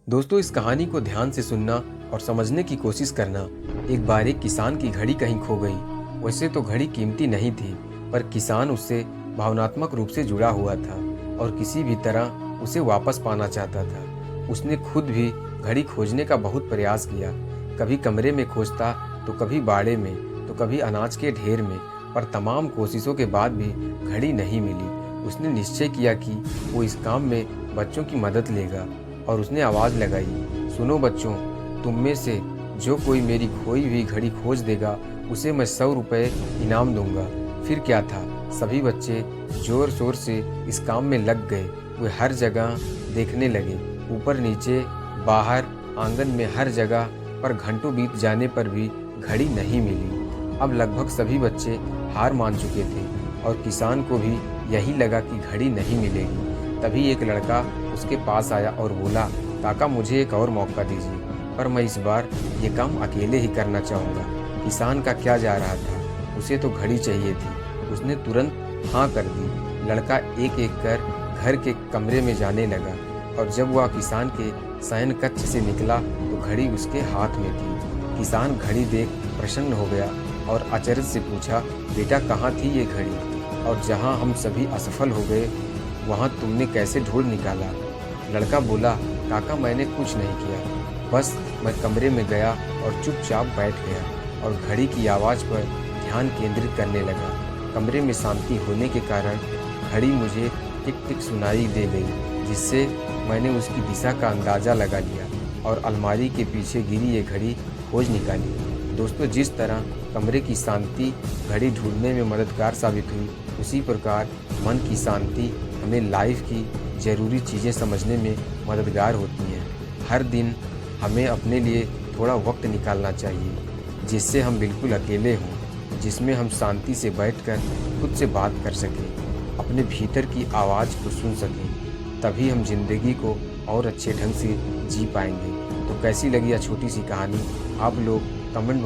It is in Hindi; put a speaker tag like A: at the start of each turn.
A: दोस्तों, इस कहानी को ध्यान से सुनना और समझने की कोशिश करना। एक बार एक किसान की घड़ी कहीं खो गई। वैसे तो घड़ी कीमती नहीं थी, पर किसान उससे भावनात्मक रूप से जुड़ा हुआ था और किसी भी तरह उसे वापस पाना चाहता था। उसने खुद भी घड़ी खोजने का बहुत प्रयास किया। कभी कमरे में खोजता, तो कभी बाड़े में, तो कभी अनाज के ढेर में, पर तमाम कोशिशों के बाद भी घड़ी नहीं मिली। उसने निश्चय किया कि वो इस काम में बच्चों की मदद लेगा और उसने आवाज़ लगाई, सुनो बच्चों, तुम में से जो कोई मेरी खोई हुई घड़ी खोज देगा, उसे मैं 100 रुपये इनाम दूंगा। फिर क्या था, सभी बच्चे जोर शोर से इस काम में लग गए। वे हर जगह देखने लगे, ऊपर नीचे, बाहर, आंगन में, हर जगह, पर घंटों बीत जाने पर भी घड़ी नहीं मिली। अब लगभग सभी बच्चे हार मान चुके थे और किसान को भी यही लगा कि घड़ी नहीं मिलेगी। तभी एक लड़का उसके पास आया और बोला, काका मुझे एक और मौका दीजिए, पर मैं इस बार ये काम अकेले ही करना चाहूँगा। किसान का क्या जा रहा था, उसे तो घड़ी चाहिए थी। उसने तुरंत हाँ कर दी। लड़का एक एक कर घर के कमरे में जाने लगा और जब वह किसान के शयन कक्ष से निकला तो घड़ी उसके हाथ में थी। किसान घड़ी देख प्रसन्न हो गया और अचरज से पूछा, बेटा कहाँ थी ये घड़ी, और जहाँ हम सभी असफल हो गए वहाँ तुमने कैसे ढूंढ निकाला? लड़का बोला, काका मैंने कुछ नहीं किया, बस मैं कमरे में गया और चुपचाप बैठ गया और घड़ी की आवाज़ पर ध्यान केंद्रित करने लगा। कमरे में शांति होने के कारण घड़ी मुझे टिक टिक सुनाई दे गई, जिससे मैंने उसकी दिशा का अंदाज़ा लगा लिया और अलमारी के पीछे गिरी ये घड़ी खोज निकाली। दोस्तों, जिस तरह कमरे की शांति घड़ी ढूंढने में मददगार साबित हुई, उसी प्रकार मन की शांति हमें लाइफ की ज़रूरी चीज़ें समझने में मददगार होती हैं। हर दिन हमें अपने लिए थोड़ा वक्त निकालना चाहिए, जिससे हम बिल्कुल अकेले हों, जिसमें हम शांति से बैठकर खुद से बात कर सकें, अपने भीतर की आवाज़ को सुन सकें। तभी हम जिंदगी को और अच्छे ढंग से जी पाएंगे। तो कैसी लगी यह छोटी सी कहानी? आप लोग कमेंट